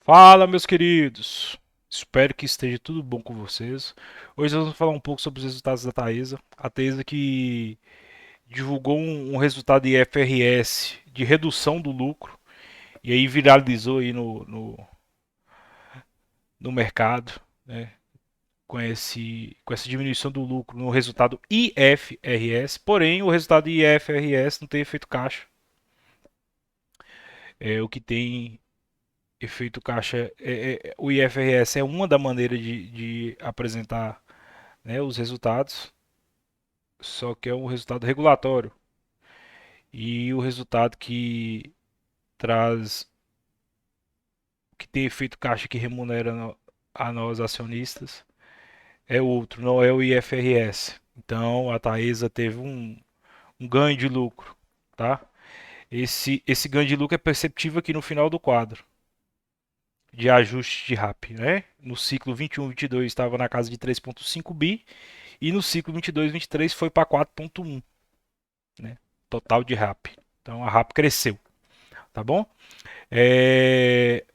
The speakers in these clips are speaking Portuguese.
Fala, meus queridos! Espero que esteja tudo bom com vocês. Hoje nós vamos falar um pouco sobre os resultados da Taesa. A Taesa que divulgou um resultado de IFRS de redução do lucro e aí viralizou aí no mercado, né? Com essa diminuição do lucro no resultado IFRS. Porém, o resultado IFRS não tem efeito caixa. O que tem efeito caixa, o IFRS é uma da maneira de apresentar, né, os resultados, só que é um resultado regulatório. E o resultado traz, que tem efeito caixa que remunera a nós acionistas, é outro, não é o IFRS. Então a Taesa teve um ganho de lucro, tá? Esse ganho de lucro é perceptível aqui no final do quadro de ajuste de RAP, né? No ciclo 21-22 estava na casa de 3,5 bi e no ciclo 22-23 foi para 4,1, né? Total de RAP. Então a RAP cresceu, tá bom? É...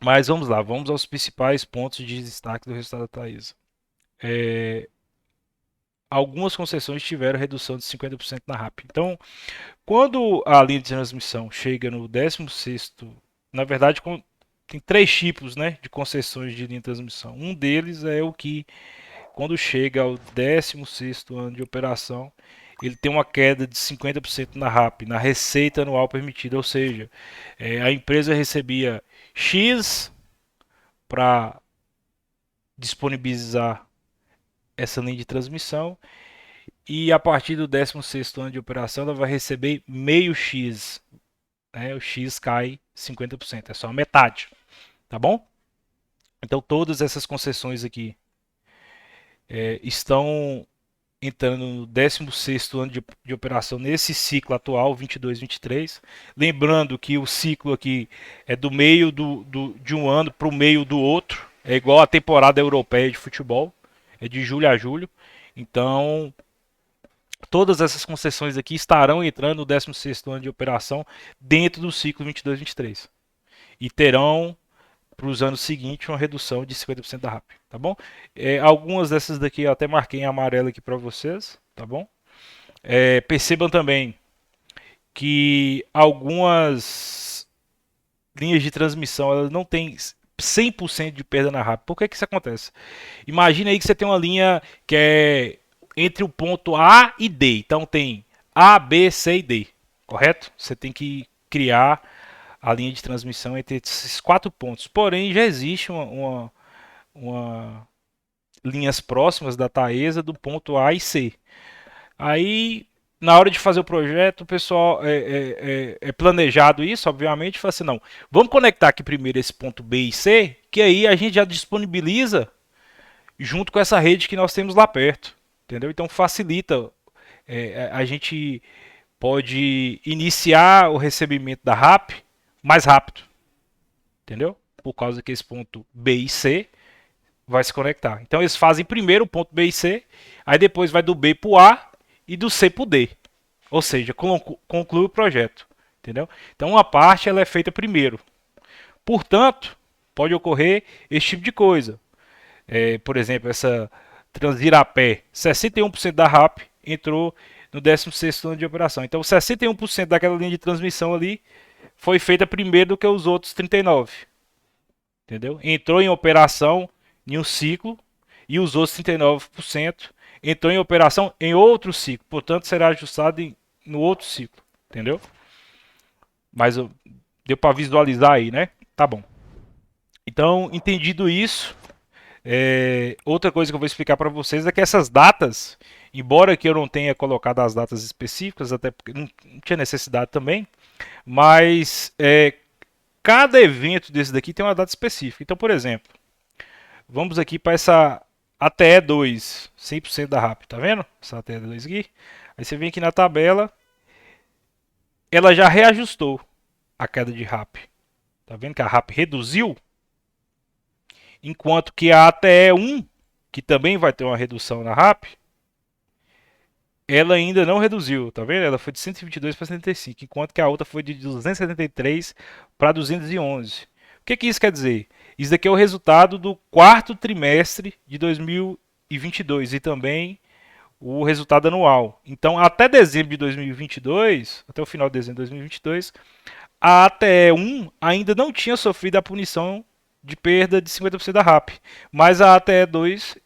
Mas vamos lá, vamos aos principais pontos de destaque do resultado da Taesa. É... Algumas concessões tiveram redução de 50% na RAP. Então, quando a linha de transmissão chega no 16º, na verdade, tem três tipos, né, de concessões de linha de transmissão. Um deles é o que, quando chega ao 16º ano de operação, ele tem uma queda de 50% na RAP, na receita anual permitida, ou seja, a empresa recebia X para disponibilizar essa linha de transmissão e a partir do 16º ano de operação ela vai receber meio X, né? O X cai 50%, é só metade, tá bom? Então todas essas concessões aqui estão entrando no 16º ano de operação nesse ciclo atual, 22-23. Lembrando que o ciclo aqui é do meio de um ano para o meio do outro. É igual a temporada europeia de futebol. É de julho a julho. Então, todas essas concessões aqui estarão entrando no 16º ano de operação dentro do ciclo 22-23. E terão para os anos seguintes uma redução de 50% da RAP, tá bom? Algumas dessas daqui eu até marquei em amarelo aqui para vocês, tá bom? Percebam também que algumas linhas de transmissão elas não têm 100% de perda na RAP. Por que isso acontece? Imagina aí que você tem uma linha que é entre o ponto A e D. Então tem A, B, C e D, correto? Você tem que criar a linha de transmissão entre esses quatro pontos. Porém, já existe uma linhas próximas da Taesa do ponto A e C. Aí, na hora de fazer o projeto, o pessoal é planejado isso, obviamente, fala assim, não, vamos conectar aqui primeiro esse ponto B e C, que aí a gente já disponibiliza junto com essa rede que nós temos lá perto, entendeu? Então facilita, a gente pode iniciar o recebimento da RAP mais rápido, entendeu? Por causa que esse ponto B e C vai se conectar. Então eles fazem primeiro o ponto B e C, aí depois vai do B para o A e do C para o D. Ou seja, conclui o projeto. Entendeu? Então uma parte ela é feita primeiro. Portanto, pode ocorrer esse tipo de coisa. Por exemplo, essa Transirapé, 61% da RAP entrou no 16º ano de operação. Então 61% daquela linha de transmissão ali foi feita primeiro do que os outros 39%. Entendeu? Entrou em operação em um ciclo e os outros 39% entrou em operação em outro ciclo, portanto será ajustado no outro ciclo, entendeu? Mas deu para visualizar aí, né? Tá bom. Então, entendido isso, outra coisa que eu vou explicar para vocês é que essas datas, embora que eu não tenha colocado as datas específicas, até porque não tinha necessidade também, mas cada evento desse daqui tem uma data específica. Então, por exemplo, vamos aqui para essa ATE2, 100% da RAP, tá vendo? Essa ATE2 aqui. Aí você vem aqui na tabela, ela já reajustou a queda de RAP. Tá vendo que a RAP reduziu? Enquanto que a ATE1, que também vai ter uma redução na RAP, ela ainda não reduziu, tá vendo? Ela foi de 122 para 75, enquanto que a outra foi de 273 para 211. que isso quer dizer? Isso daqui é o resultado do quarto trimestre de 2022 e também o resultado anual. Então, até dezembro de 2022, até o final de dezembro de 2022, a ATE1 ainda não tinha sofrido a punição de perda de 50% da RAP, mas a ATE2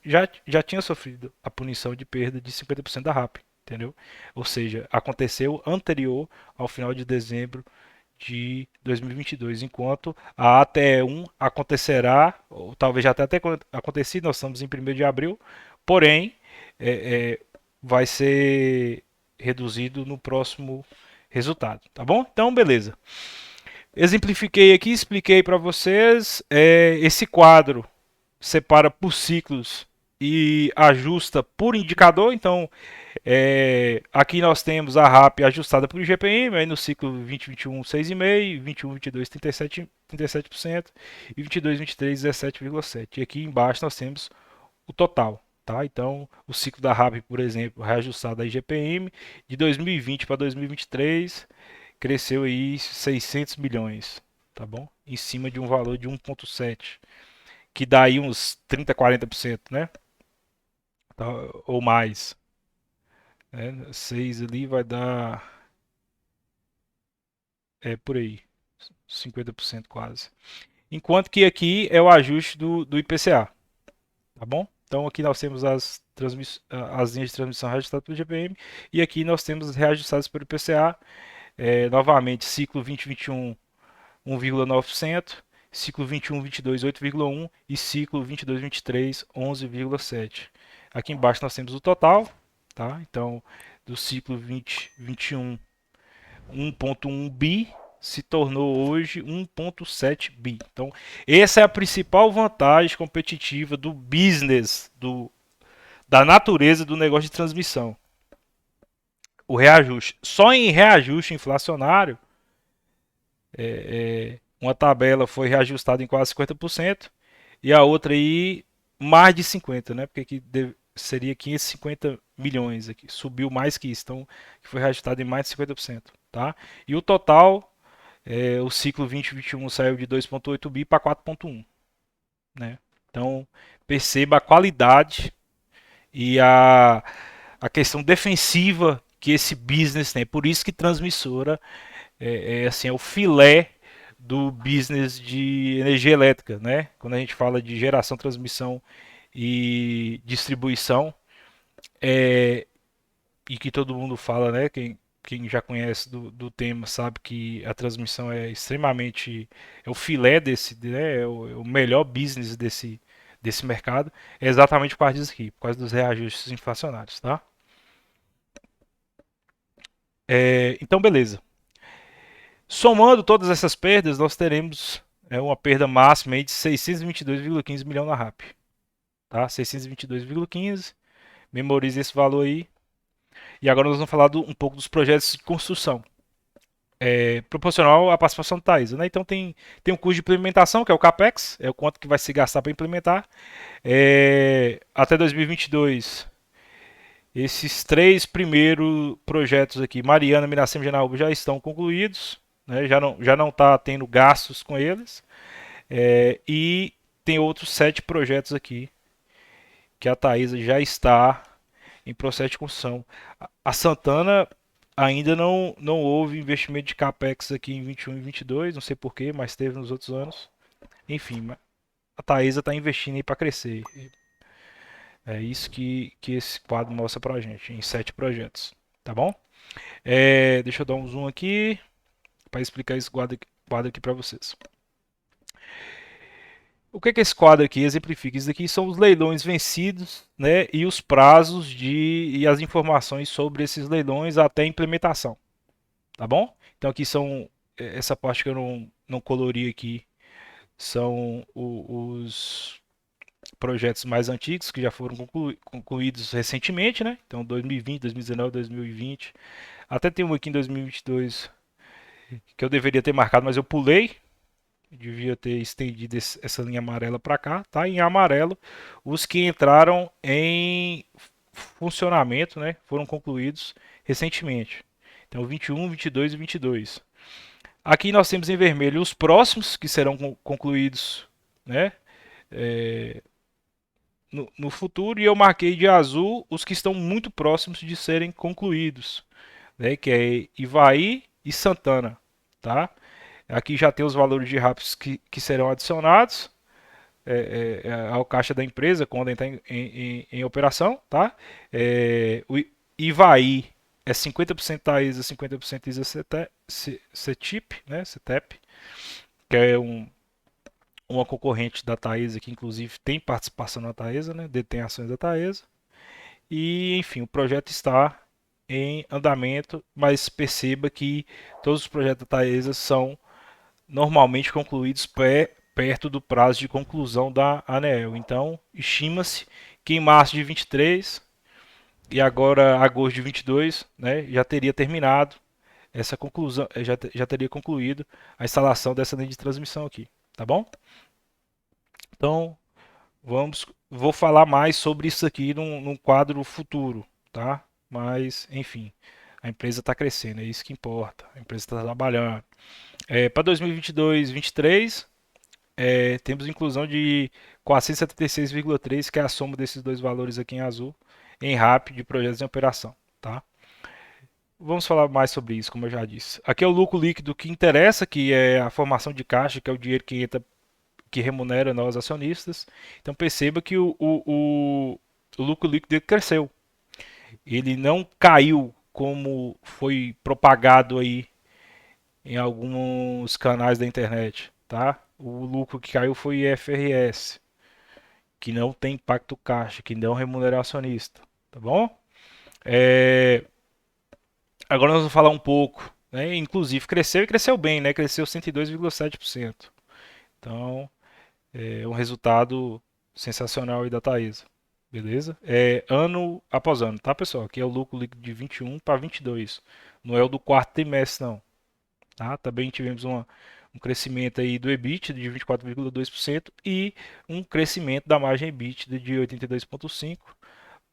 já tinha sofrido a punição de perda de 50% da RAP, entendeu? Ou seja, aconteceu anterior ao final de dezembro de 2022, enquanto a ATE1 acontecerá, ou talvez já tenha até acontecido, nós estamos em 1º de abril, porém, é, é, vai ser reduzido no próximo resultado, tá bom? Então, beleza. Exemplifiquei aqui, expliquei para vocês. Esse quadro separa por ciclos e ajusta por indicador. Então, aqui nós temos a RAP ajustada por IGPM, aí no ciclo 2021 6,5%, 21, 22 37% e 22, 23 17,7%. E aqui embaixo nós temos o total. Tá? Então, o ciclo da RAP, por exemplo, reajustado a IGPM, de 2020 para 2023, cresceu aí 600 milhões, tá bom? Em cima de um valor de 1,7, que dá aí uns 30, 40%, né? Tá? Ou mais. 6 ali vai dar por aí, 50% quase. Enquanto que aqui é o ajuste do IPCA, tá bom? Então aqui nós temos as linhas de transmissão reajustadas pelo GPM e aqui nós temos reajustadas pelo IPCA. Novamente, ciclo 2021 1,9%, ciclo 21-22 8,1% e ciclo 22-23 11,7%. Aqui embaixo nós temos o total, tá? Então, do ciclo 2021 1,1 bi se tornou hoje 1,7 bi. Então, essa é a principal vantagem competitiva do business, da natureza do negócio de transmissão. O reajuste. Só em reajuste inflacionário, uma tabela foi reajustada em quase 50% e a outra aí mais de 50%, né? Porque aqui seria 550 milhões aqui, subiu mais que isso, então foi reajustado em mais de 50%, tá? E o total, o ciclo 2021 saiu de 2,8 bi para 4,1, né? Então perceba a qualidade e a questão defensiva que esse business tem. Por isso que transmissora assim, é o filé do business de energia elétrica, né? Quando a gente fala de geração, transmissão e distribuição, e que todo mundo fala, né? Quem já conhece do tema sabe que a transmissão é extremamente o filé né? É o melhor business desse mercado, é exatamente por causa disso aqui, por causa dos reajustes inflacionários, tá? Então, beleza. Somando todas essas perdas, nós teremos uma perda máxima aí de 622,15 milhões na RAP. Tá? 622,15. Memorize esse valor aí. E agora nós vamos falar um pouco dos projetos de construção. Proporcional à participação do Taesa. Né? Então tem um custo de implementação, que é o CAPEX, é o quanto que vai se gastar para implementar. Até 2022, esses 3 primeiros projetos aqui, Mariana, Miracema e Janaúba, já estão concluídos. Né? Já não está tendo gastos com eles. E tem outros 7 projetos aqui que a Taesa já está em processo de construção. A Santana ainda não houve investimento de capex aqui em 21 e 22, não sei porquê, mas teve nos outros anos. Enfim, a Taesa está investindo aí para crescer. É isso que esse quadro mostra para a gente, em 7 projetos. Tá bom? Deixa eu dar um zoom aqui para explicar esse quadro aqui para vocês. O que esse quadro aqui exemplifica? Isso aqui são os leilões vencidos, né, e os prazos e as informações sobre esses leilões até a implementação, tá bom? Então aqui são essa parte que eu não colori aqui são os projetos mais antigos que já foram concluídos recentemente, né? Então 2020, 2019, 2020, até tem um aqui em 2022 que eu deveria ter marcado, mas eu pulei. Devia ter estendido essa linha amarela para cá, tá? Em amarelo, os que entraram em funcionamento, né? Foram concluídos recentemente. Então, 21, 22 e 22. Aqui nós temos em vermelho os próximos que serão concluídos, né, no futuro, e eu marquei de azul os que estão muito próximos de serem concluídos, né, que é Ivaí e Santana, tá? Aqui já tem os valores de RAPs que serão adicionados ao caixa da empresa quando entrar em operação, tá? O Ivaí é 50% Taesa, 50% ISA CETIP, né? CETEP, que é uma concorrente da Taesa que inclusive tem participação na Taesa, né? Detém ações da Taesa. E, enfim, o projeto está em andamento, mas perceba que todos os projetos da Taesa são normalmente concluídos perto do prazo de conclusão da ANEEL. Então, estima-se que em março de 23 e agora agosto de 22, né, já teria terminado essa conclusão, já teria concluído a instalação dessa linha de transmissão aqui, tá bom? Então, vou falar mais sobre isso aqui num quadro futuro, tá? Mas, enfim, a empresa está crescendo, é isso que importa. A empresa está trabalhando. Para 2022, 2023, temos inclusão de 476,3, que é a soma desses dois valores aqui em azul, em RAP de projetos em operação, tá? Vamos falar mais sobre isso, como eu já disse. Aqui é o lucro líquido que interessa, que é a formação de caixa, que é o dinheiro que entra, que remunera nós acionistas. Então perceba que o lucro líquido cresceu. Ele não caiu como foi propagado aí em alguns canais da internet, tá? O lucro que caiu foi IFRS, que não tem impacto caixa, que não remunera acionista, tá bom? É, Agora nós vamos falar um pouco, né? Inclusive cresceu e cresceu bem, né? Cresceu 102,7%. Então, é um resultado sensacional aí da Taesa. Beleza? Ano após ano, tá, pessoal? Aqui é o lucro líquido de 21 para 22. Não é o do quarto trimestre, não. Tá? Também tivemos um crescimento aí do EBITDA de 24,2% e um crescimento da margem EBITDA de 82,5%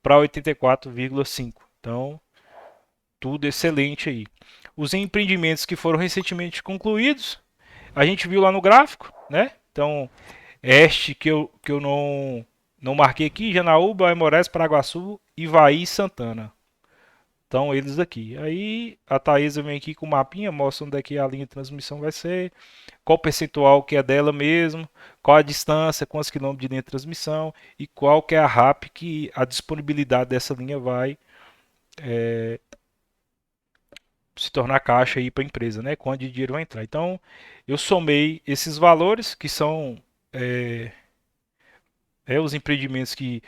para 84,5%. Então, tudo excelente aí. Os empreendimentos que foram recentemente concluídos, a gente viu lá no gráfico, né? Então, este que eu não marquei aqui, Janaúba, Aimorés, Paraguaçu, Ivaí e Santana. Então, eles aqui. Aí a Thaisa vem aqui com o mapinha, mostra onde é que a linha de transmissão vai ser, qual o percentual que é dela mesmo, qual a distância, quantos quilômetros de linha de transmissão e qual que é a RAP que a disponibilidade dessa linha vai se tornar caixa aí para a empresa, né? Quanto de dinheiro vai entrar. Então, eu somei esses valores que são os empreendimentos que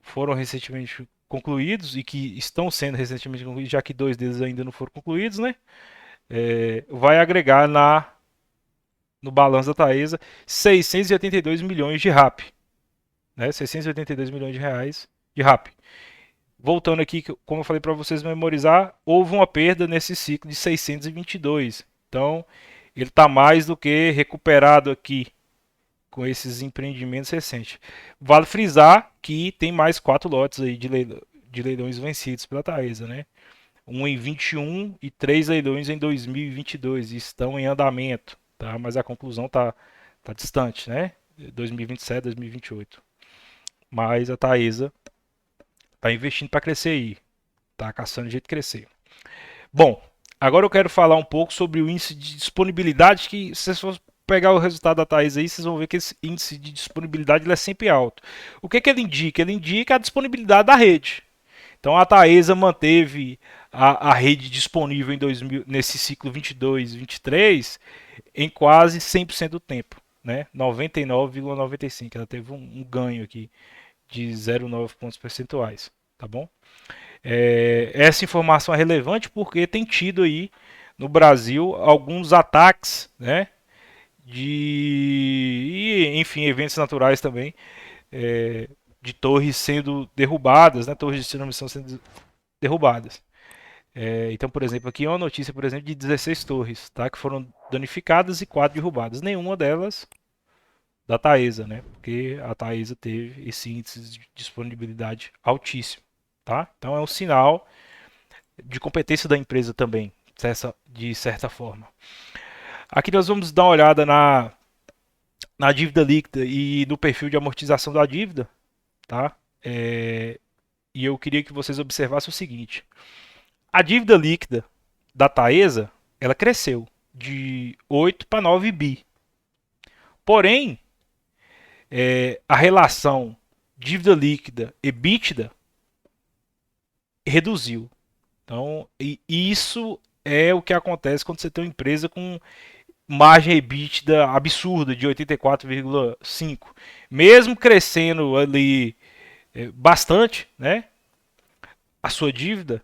foram recentemente concluídos e que estão sendo recentemente concluídos, já que dois deles ainda não foram concluídos, né? Vai agregar no balanço da Taesa 682 milhões de RAP, né? 682 milhões de reais de RAP. Voltando aqui, como eu falei para vocês memorizar, houve uma perda nesse ciclo de 622. Então, ele está mais do que recuperado aqui com esses empreendimentos recentes. Vale frisar que tem mais 4 lotes aí de leilões vencidos pela Taesa, né? Um em 21 e 3 leilões em 2022 estão em andamento, tá? Mas a conclusão tá distante, né? 2027, 2028. Mas a Taesa tá investindo para crescer aí, tá caçando jeito de crescer. Bom, agora eu quero falar um pouco sobre o índice de disponibilidade, que se vocês for pegar o resultado da Thais aí, vocês vão ver que esse índice de disponibilidade ele é sempre alto. O que ele indica? Ele indica a disponibilidade da rede. Então a Taesa manteve a rede disponível nesse ciclo 22-23 em quase 100% do tempo, né? 99,95. Ela teve um ganho aqui de 0,9 pontos percentuais, tá bom? Essa informação é relevante porque tem tido aí no Brasil alguns ataques, né? Enfim, eventos naturais também, de torres sendo derrubadas, né? Torres de transmissão sendo derrubadas. Então, por exemplo, aqui é uma notícia, por exemplo, de 16 torres, tá? Que foram danificadas e 4 derrubadas. Nenhuma delas da Taesa, né? Porque a Taesa teve esse índice de disponibilidade altíssimo, tá? Então é um sinal de competência da empresa também, de certa forma. Aqui nós vamos dar uma olhada na dívida líquida e no perfil de amortização da dívida, tá? E eu queria que vocês observassem o seguinte: a dívida líquida da Taesa, ela cresceu de 8 para 9 bi. Porém, a relação dívida líquida e EBITDA reduziu. Então, isso é o que acontece quando você tem uma empresa com margem EBITDA absurda de 84,5. Mesmo crescendo ali bastante, né, a sua dívida,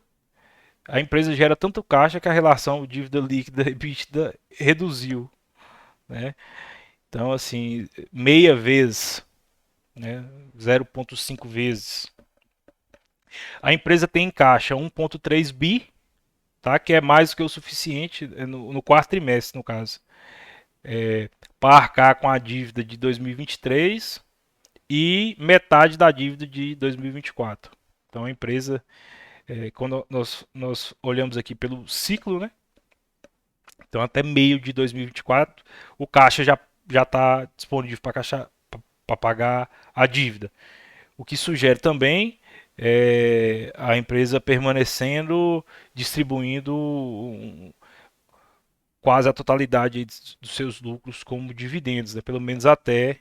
a empresa gera tanto caixa que a relação dívida líquida EBITDA reduziu, né? Então, assim, meia vez, né, 0,5 vezes. A empresa tem em caixa 1,3 bi, tá? Que é mais do que o suficiente no quarto trimestre, no caso, para arcar com a dívida de 2023 e metade da dívida de 2024. Então a empresa, quando nós olhamos aqui pelo ciclo, né? Então até meio de 2024, o caixa já está disponível para pagar a dívida. O que sugere também a empresa permanecendo distribuindo quase a totalidade dos seus lucros como dividendos, né? Pelo menos até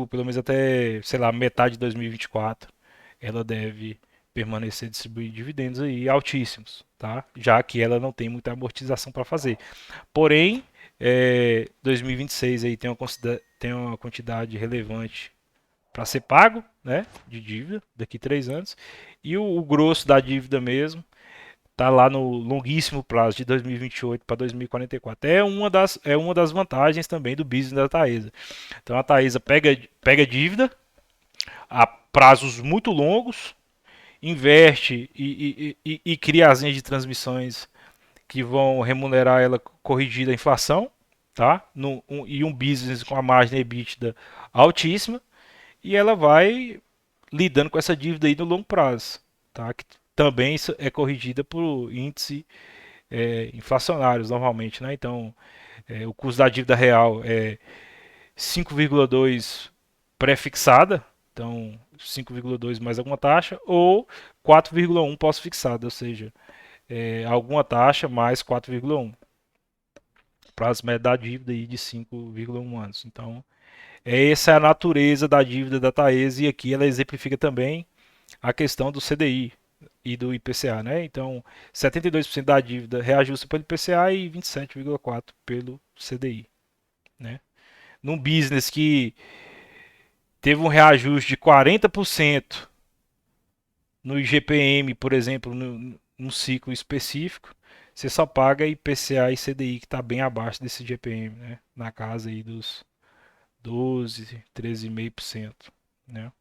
pelo menos até, sei lá, metade de 2024, ela deve permanecer distribuindo dividendos aí altíssimos, tá? Já que ela não tem muita amortização para fazer. Porém, 2026 aí tem uma quantidade relevante para ser pago, né, de dívida daqui 3 anos, e o grosso da dívida mesmo tá lá no longuíssimo prazo de 2028 para 2044. É uma das vantagens também do business da Taesa. Então a Taesa pega dívida a prazos muito longos, investe e cria as linhas de transmissões que vão remunerar ela corrigida a inflação, tá? E um business com a margem EBITDA altíssima, e ela vai lidando com essa dívida aí no longo prazo, tá? Que também é corrigida por índice inflacionários normalmente, né? Então, o custo da dívida real é 5,2 pré-fixada, então 5,2 mais alguma taxa, ou 4,1 pós-fixada, ou seja, alguma taxa mais 4,1. Prazo médio da dívida aí de 5,1 anos. Então, essa é a natureza da dívida da Taesa, e aqui ela exemplifica também a questão do CDI e do IPCA, né? Então, 72% da dívida reajusta pelo IPCA e 27,4% pelo CDI, né? Num business que teve um reajuste de 40% no IGPM, por exemplo, num ciclo específico, você só paga IPCA e CDI, que está bem abaixo desse IGPM, né? Na casa aí dos 12, 13,5%, né?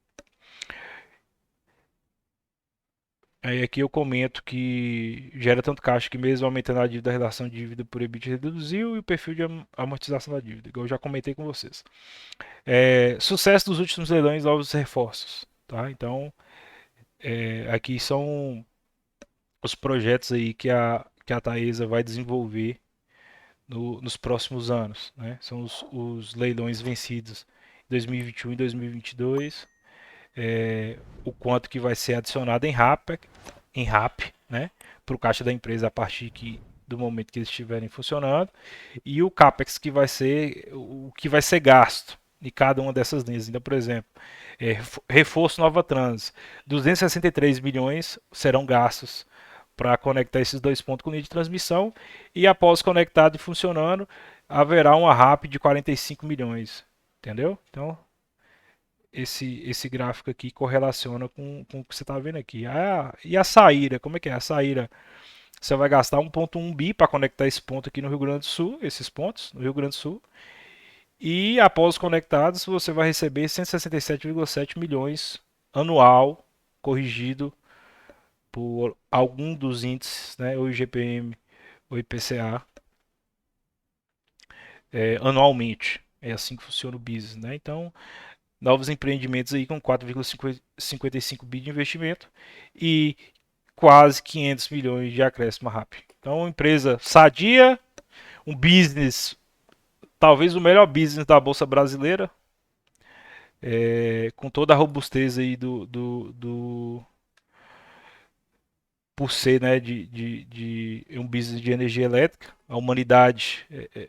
Aí aqui eu comento que gera tanto caixa que mesmo aumentando a dívida, a relação de dívida por EBITDA reduziu e o perfil de amortização da dívida, igual eu já comentei com vocês. Sucesso dos últimos leilões, novos reforços, tá? Então, aqui são os projetos aí que a Taesa vai desenvolver nos próximos anos, né? São os leilões vencidos em 2021 e 2022, o quanto que vai ser adicionado em RAP, né, para o caixa da empresa a partir do momento que eles estiverem funcionando, e o CAPEX que vai ser o que vai ser gasto em cada uma dessas linhas. Então, por exemplo, reforço Nova Trans, 263 milhões serão gastos para conectar esses dois pontos com linha de transmissão, e após conectado e funcionando, haverá uma RAP de 45 milhões. Entendeu? Então, esse gráfico aqui correlaciona com o que você está vendo aqui. E a saíra, como é que é? A saíra, você vai gastar 1,1 bi para conectar esse ponto aqui no Rio Grande do Sul, esses pontos no Rio Grande do Sul. E após conectados, você vai receber 167,7 milhões anual, corrigido por algum dos índices, né, ou IGPM ou IPCA, anualmente. É assim que funciona o business, né? Então, novos empreendimentos aí com 4,55 bi de investimento e quase 500 milhões de acréscimo rápido. Então, empresa sadia, um business, talvez o melhor business da Bolsa Brasileira, com toda a robustez aí por ser, né, de um business de energia elétrica. A humanidade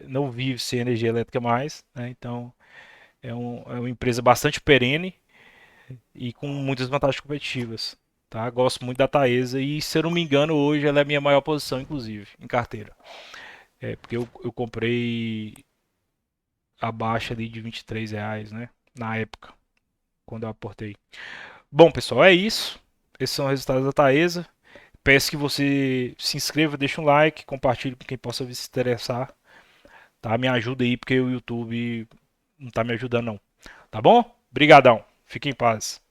não vive sem energia elétrica mais, né? Então é uma empresa bastante perene e com muitas vantagens competitivas. Tá? Gosto muito da Taesa e, se eu não me engano, hoje ela é a minha maior posição, inclusive, em carteira. Porque eu comprei abaixo ali de R$ 23, né? Na época, quando eu aportei. Bom, pessoal, é isso. Esses são os resultados da Taesa. Peço que você se inscreva, deixe um like, compartilhe com quem possa se interessar. Tá? Me ajuda aí, porque o YouTube não tá me ajudando, não. Tá bom? Obrigadão. Fique em paz.